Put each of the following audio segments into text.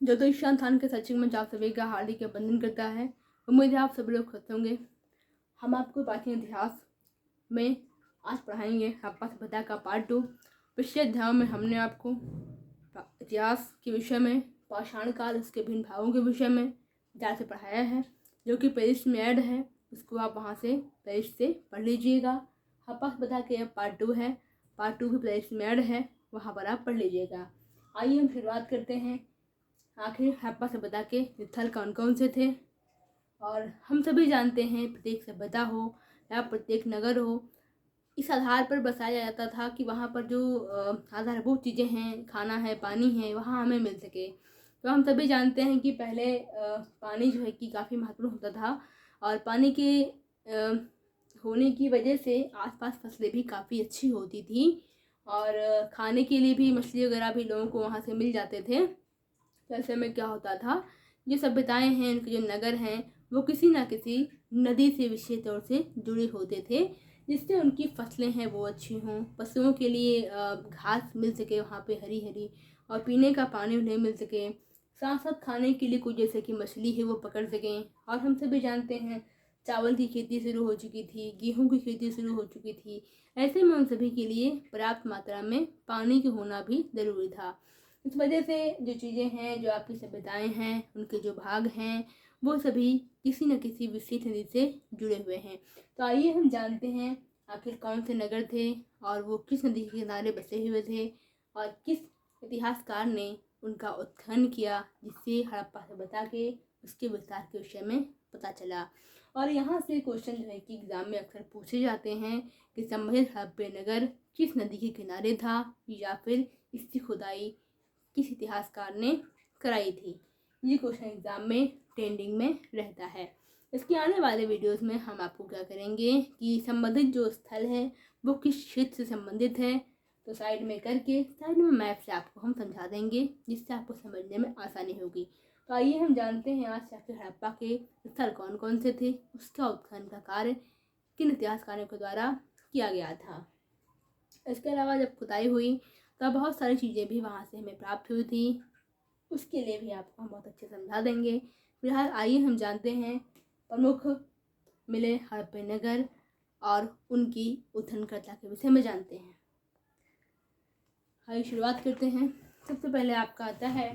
ज्योतिष संस्थान के सचिव मंच आप सभी का हार्दिक अभिनंदन करता है। उम्मीद है आप सभी लोग खुश होंगे। हम आपको प्राचीन इतिहास में आज पढ़ाएंगे हड़प्पा सभ्यता का पार्ट 2। पिछले अध्याय में हमने आपको इतिहास के विषय में, पाषाण काल, उसके भिन्न भागों के विषय में ज़्यादा से पढ़ाया है, जो कि प्लेलिस्ट में ऐड है। उसको आप वहाँ से प्लेलिस्ट से पढ़ लीजिएगा। हड़प्पा सभ्यता के अब पार्ट 2 है, पार्ट 2 भी प्लेलिस्ट में ऐड है, वहाँ पर आप पढ़ लीजिएगा। आइए हम शुरुआत करते हैं। आखिर हड़प्पा सभ्यता के स्थल कौन कौन से थे। और हम सभी जानते हैं प्रत्येक सभ्यता हो या प्रत्येक नगर हो, इस आधार पर बसाया जाता था कि वहाँ पर जो आधारभूत चीज़ें हैं, खाना है, पानी है, वहाँ हमें मिल सके। तो हम सभी जानते हैं कि पहले पानी जो है कि काफ़ी महत्वपूर्ण होता था, और पानी के होने की वजह से आसपास फसलें भी काफ़ी अच्छी होती थी, और खाने के लिए भी मछली वगैरह भी लोगों को वहाँ से मिल जाते थे। तो ऐसे में क्या होता था, जो सभ्यताएं हैं, उनके जो नगर हैं, वो किसी ना किसी नदी से विशेष तौर से जुड़े होते थे, जिससे उनकी फसलें हैं वो अच्छी हों, पशुओं के लिए घास मिल सके वहाँ पे हरी हरी, और पीने का पानी उन्हें मिल सके, साथ साथ खाने के लिए कुछ जैसे कि मछली है वो पकड़ सकें। और हम सभी जानते हैं चावल की खेती शुरू हो चुकी थी, गेहूँ की खेती शुरू हो चुकी थी। ऐसे में उन सभी के लिए पर्याप्त मात्रा में पानी के होना भी ज़रूरी था। इस वजह से जो चीज़ें हैं, जो आपकी सभ्यताएं हैं, उनके जो भाग हैं, वो सभी किसी न किसी विशेष नदी से जुड़े हुए हैं। तो आइए हम जानते हैं आखिर कौन से नगर थे और वो किस नदी के किनारे बसे हुए थे, और किस इतिहासकार ने उनका उत्खनन किया, जिससे हड़प्पा सभ्यता के उसके विस्तार के विषय में पता चला। और यहाँ से क्वेश्चन जो है कि एग्जाम में अक्सर पूछे जाते हैं कि संबंधित हड़प्पा नगर किस नदी के किनारे था, या फिर इसकी खुदाई किस इतिहासकार ने कराई थी। ये क्वेश्चन एग्जाम में ट्रेंडिंग में रहता है। इसके आने वाले वीडियोस में हम आपको क्या करेंगे कि संबंधित जो स्थल है वो किस क्षेत्र से संबंधित है, तो साइड में करके साइड में मैप से आपको हम समझा देंगे, जिससे आपको समझने में आसानी होगी। तो आइए हम जानते हैं आज आखिर हड़प्पा के स्थल कौन कौन से थे, उसका उत्खनन का कार्य किन इतिहासकारों के द्वारा किया गया था। इसके अलावा जब खुदाई हुई तब बहुत सारी चीज़ें भी वहाँ से हमें प्राप्त हुई थी, उसके लिए भी आपको हम बहुत अच्छे समझा देंगे। फिलहाल आइए हम जानते हैं प्रमुख मिले हड़प्पा नगर और उनकी उत्खननकर्ता के विषय में जानते हैं। आइए शुरुआत करते हैं। सबसे पहले आपका आता है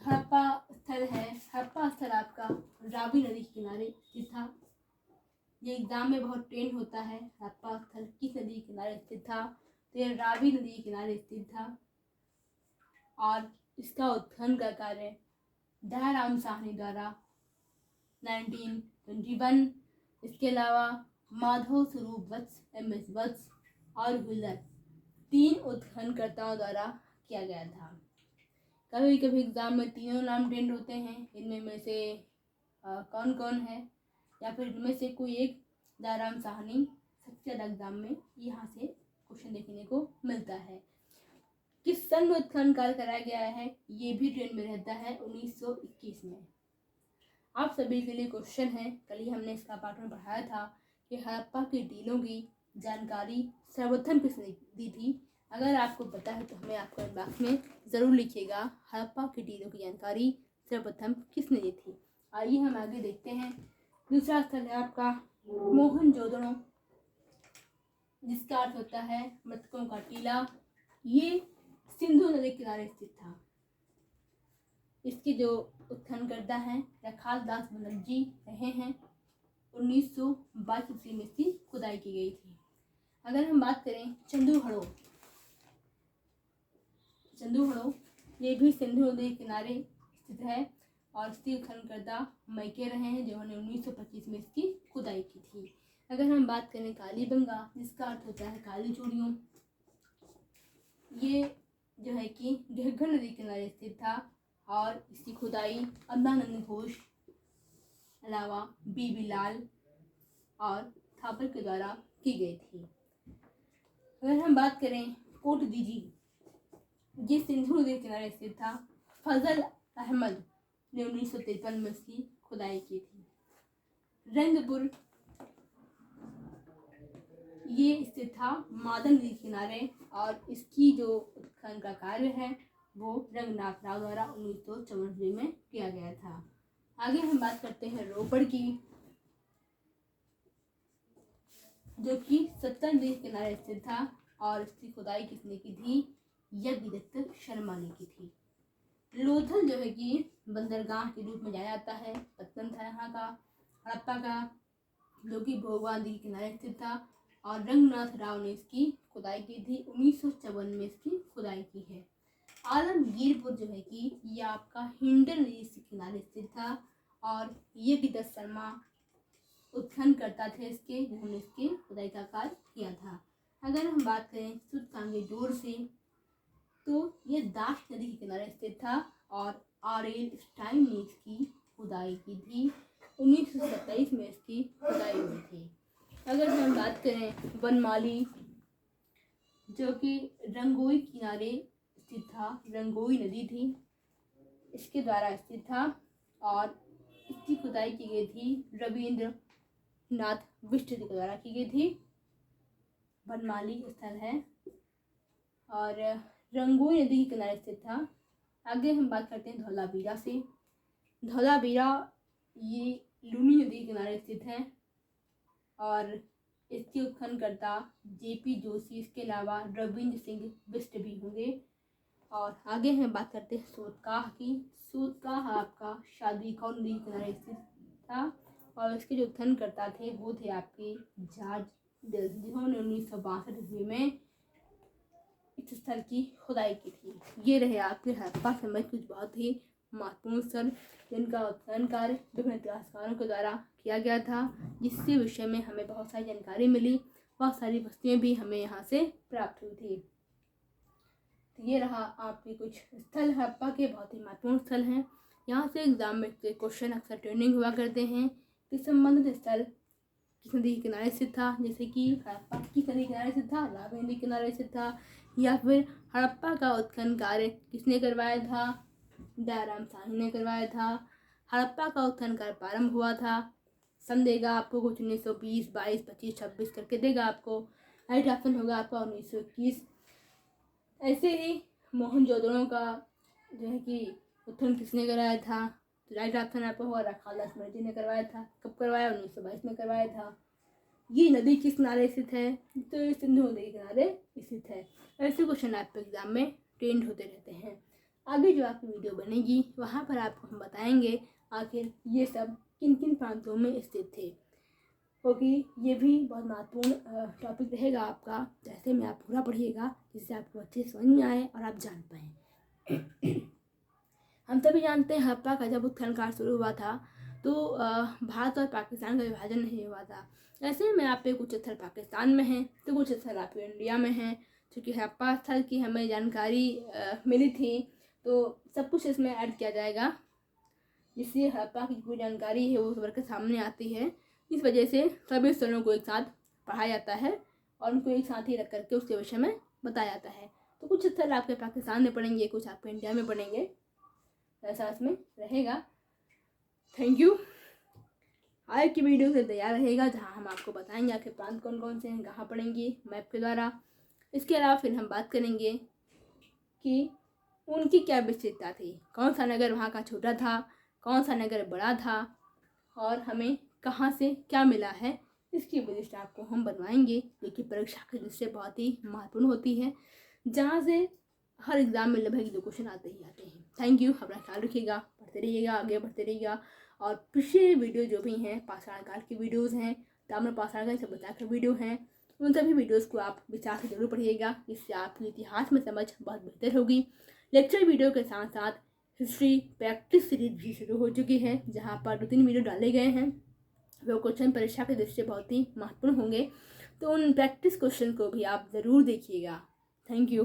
हड़प्पा स्थल है। हड़प्पा स्थल आपका रावी नदी के किनारे स्थित था। ये एग्जाम में बहुत ट्रेंड होता है, हड़प्पा स्थल किस नदी के किनारे स्थित था, तो ये रावी नदी के किनारे स्थित था। और इसका उत्खनन का कार्य दयाराम साहनी द्वारा 1921, इसके अलावा माधव स्वरूप वत्स, MS वत्स और हुलर, 3 उत्खननकर्ताओं द्वारा किया गया था। कभी कभी एग्जाम में तीनों नाम ट्रेंड होते हैं, इनमें में से कौन कौन है, या फिर इनमें से कोई एक। दयाराम साहनी सबसे ज़्यादा एग्जाम में यहाँ से क्वेश्चन देखने को मिलता है। किस सन में उत्खनन कार्य कराया गया है, ये भी ट्रेंड में रहता है, 1921 में। आप सभी के लिए क्वेश्चन है, कल ही हमने इसका पाठ में पढ़ाया था कि हड़प्पा की टीलों की जानकारी सर्वप्रथम किसने दी थी। अगर आपको पता है तो हमें आपको बॉक्स में ज़रूर लिखिएगा, हड़प्पा की टीलों की जानकारी सर्वप्रथम किसने दी थी। आइए हम आगे देखते हैं। दूसरा स्थल है आपका मोहनजोदड़ो, जिसका अर्थ होता है मृतकों का टीला। ये सिंधु नदी के किनारे स्थित था। इसके जो उत्खननकर्ता हैं रखाल दास बनर्जी रहे हैं। 1922 ईस्वी में इसकी खुदाई की गई थी। अगर हम बात करें चंदूहड़ो, ये भी सिंधु नदी के किनारे स्थित है, और इसके उत्खननकर्ता मैके रहे हैं, जिन्होंने 1925 में इसकी खुदाई की थी। अगर हम बात करें कालीबंगा, जिसका अर्थ होता है काली चूड़ियों, ये जो है कि घग्गर नदी के किनारे स्थित था, और इसकी खुदाई अब्दानंद घोष, अलावा बीबी लाल और थापर के द्वारा की गई थी। अगर हम बात करें कोट दीजी, ये सिंधु नदी के किनारे स्थित था। फजल अहमद ने 1953 में इसकी खुदाई की थी। रंगपुर, ये स्थित था मादन नदी के किनारे, और इसकी जो उत्खनन का कार्य है वो रंगनाथ राव द्वारा 1954 में किया गया था। आगे हम बात करते हैं रोपड़ की, जो कि सत्तर नदी के किनारे स्थित था और इसकी खुदाई किसने की थी? यज्ञदत्त शर्मा ने की थी। लोथल जो है कि बंदरगाह के रूप में जाना जाता है, पत्तन था यहाँ का। हड़प्पा का, जो कि भोगवा नदी के किनारे स्थित था और रंगनाथ राव ने इसकी खुदाई की थी। 1954 में इसकी खुदाई की है। आलमगीरपुर जो है कि ये आपका हिंडन नदी के किनारे स्थित था और यज्ञदत्त शर्मा उत्खनन करता थे इसके, जिन्होंने इसके खुदाई का कार्य किया था। अगर हम बात करें सूतकांगे डोर से, तो ये दाश नदी के किनारे स्थित था और आरेल स्टाइन ने इसकी खुदाई की थी। 1927 में इसकी खुदाई हुई थी। अगर हम बात करें बनमाली, जो कि रंगोई किनारे स्थित था, रंगोई नदी थी, इसके द्वारा स्थित था और इसकी खुदाई की गई थी रविंद्र नाथ बिष्ट के द्वारा की गई थी। बनमाली स्थल है और रंगोई नदी के किनारे स्थित था। आगे हम बात करते हैं धौलावीरा से। धौलावीरा ये लूनी नदी के किनारे स्थित है और इसके उत्खननकर्ता जेपी जोशी, इसके अलावा रविंद्र सिंह बिष्ट भी होंगे। और आगे हम बात करते हैं सूतकाह की। सूतकाह आपका शादीकौर नदी के किनारे स्थित था और इसके जो उत्खननकर्ता थे वो थे आपके जॉर्ज डिल्स, जिन्होंने 1962 ईस्वी में इस स्थल की खुदाई की थी। ये रहे आपके हड़प्पा समय कुछ बहुत ही महत्वपूर्ण स्थल, जिनका उत्खनन कार्य विभिन्न इतिहासकारों के द्वारा किया गया था, जिसके विषय में हमें बहुत सारी जानकारी मिली, बहुत सारी वस्तुएं भी हमें यहाँ से प्राप्त हुई थी। तो ये रहा आपके कुछ स्थल हड़प्पा के, बहुत ही महत्वपूर्ण स्थल हैं। यहाँ से एग्जाम में क्वेश्चन अक्सर ट्रेंडिंग हुआ करते हैं कि संबंधित स्थल किस नदी के किनारे स्थित था, जैसे कि हड़प्पा किस नदी के किनारे स्थित था, रावी नदी के किनारे स्थित था, या फिर हड़प्पा का उत्खनन कार्य किसने करवाया था? दयाराम साहनी ने करवाया था। हड़प्पा का उत्खनन कार्य प्रारंभ हुआ था, सन देगा आपको कुछ 1920, 22, 25, 26 करके देगा आपको। राइट ऑप्शन होगा आपका 1921। ऐसे ही मोहनजोदड़ो का जो है कि उत्खनन किसने कराया था? तो राइट ऑप्शन आपको होगा रखालदास मर्जी ने करवाया था। कब करवाया? 1922 में करवाया था। ये नदी किस किनारे स्थित है? तो ये सिंधु नदी के किनारे स्थित है। ऐसे क्वेश्चन आपके एग्जाम में ट्रेंड होते रहते हैं। आगे जो आपकी वीडियो बनेगी वहाँ पर आपको हम बताएंगे आखिर ये सब किन किन प्रांतों में स्थित थे, क्योंकि ये भी बहुत महत्वपूर्ण टॉपिक रहेगा आपका। जैसे में आप पूरा पढ़िएगा जिससे आपको अच्छे समझ में आए और आप जान पाएँ। हम सभी जानते हैं हड़प्पा का जब उत्खनन कार्य शुरू हुआ था तो भारत और पाकिस्तान का विभाजन नहीं हुआ था। ऐसे में आप पे कुछ स्थल पाकिस्तान में हैं तो कुछ स्थल आपके इंडिया में हैं। क्योंकि हड़प्पा स्थल की हमें जानकारी मिली थी तो सब कुछ इसमें ऐड किया जाएगा, जिससे हड़प्पा की कोई जानकारी है वो सबर के सामने आती है। इस वजह से सभी स्थलों को एक साथ पढ़ाया जाता है और उनको एक साथ ही रख करके उसके विषय में बताया जाता है। तो कुछ स्थल आपके पाकिस्तान में पढ़ेंगे, कुछ आपके इंडिया में पढ़ेंगे, ऐसा इसमें रहेगा। Thank you. आगे की वीडियो से तैयार रहेगा जहां हम आपको बताएंगे आपके प्रांत कौन कौन से हैं, कहाँ पढ़ेंगे मैप के द्वारा। इसके अलावा फिर हम बात करेंगे कि उनकी क्या विशेषता थी, कौन सा नगर वहाँ का छोटा था, कौन सा नगर बड़ा था और हमें कहाँ से क्या मिला है। इसकी विशेषता आपको हम बनवाएंगे, जो कि परीक्षा की दृष्टि से बहुत ही महत्वपूर्ण होती है, जहाँ से हर एग्ज़ाम में लगभग 2 क्वेश्चन आते ही आते हैं। Thank you. अपना ख्याल रखिएगा, पढ़ते रहिएगा, आगे बढ़ते रहिएगा। और पिछले वीडियो जो भी हैं पाषाण काल की वीडियोज़ हैं, ताम्र पाषाण काल से बचा के वीडियो हैं, उन सभी वीडियोज़ को आप विचार से जरूर पढ़िएगा, जिससे आपकी इतिहास में समझ बहुत बेहतर होगी। लेक्चर वीडियो के साथ साथ हिस्ट्री प्रैक्टिस सीरीज भी शुरू हो चुकी है, जहाँ पर 2-3 वीडियो डाले गए हैं। वो क्वेश्चन परीक्षा की दृष्टि से बहुत ही महत्वपूर्ण होंगे, तो उन प्रैक्टिस क्वेश्चन को भी आप ज़रूर देखिएगा। Thank you.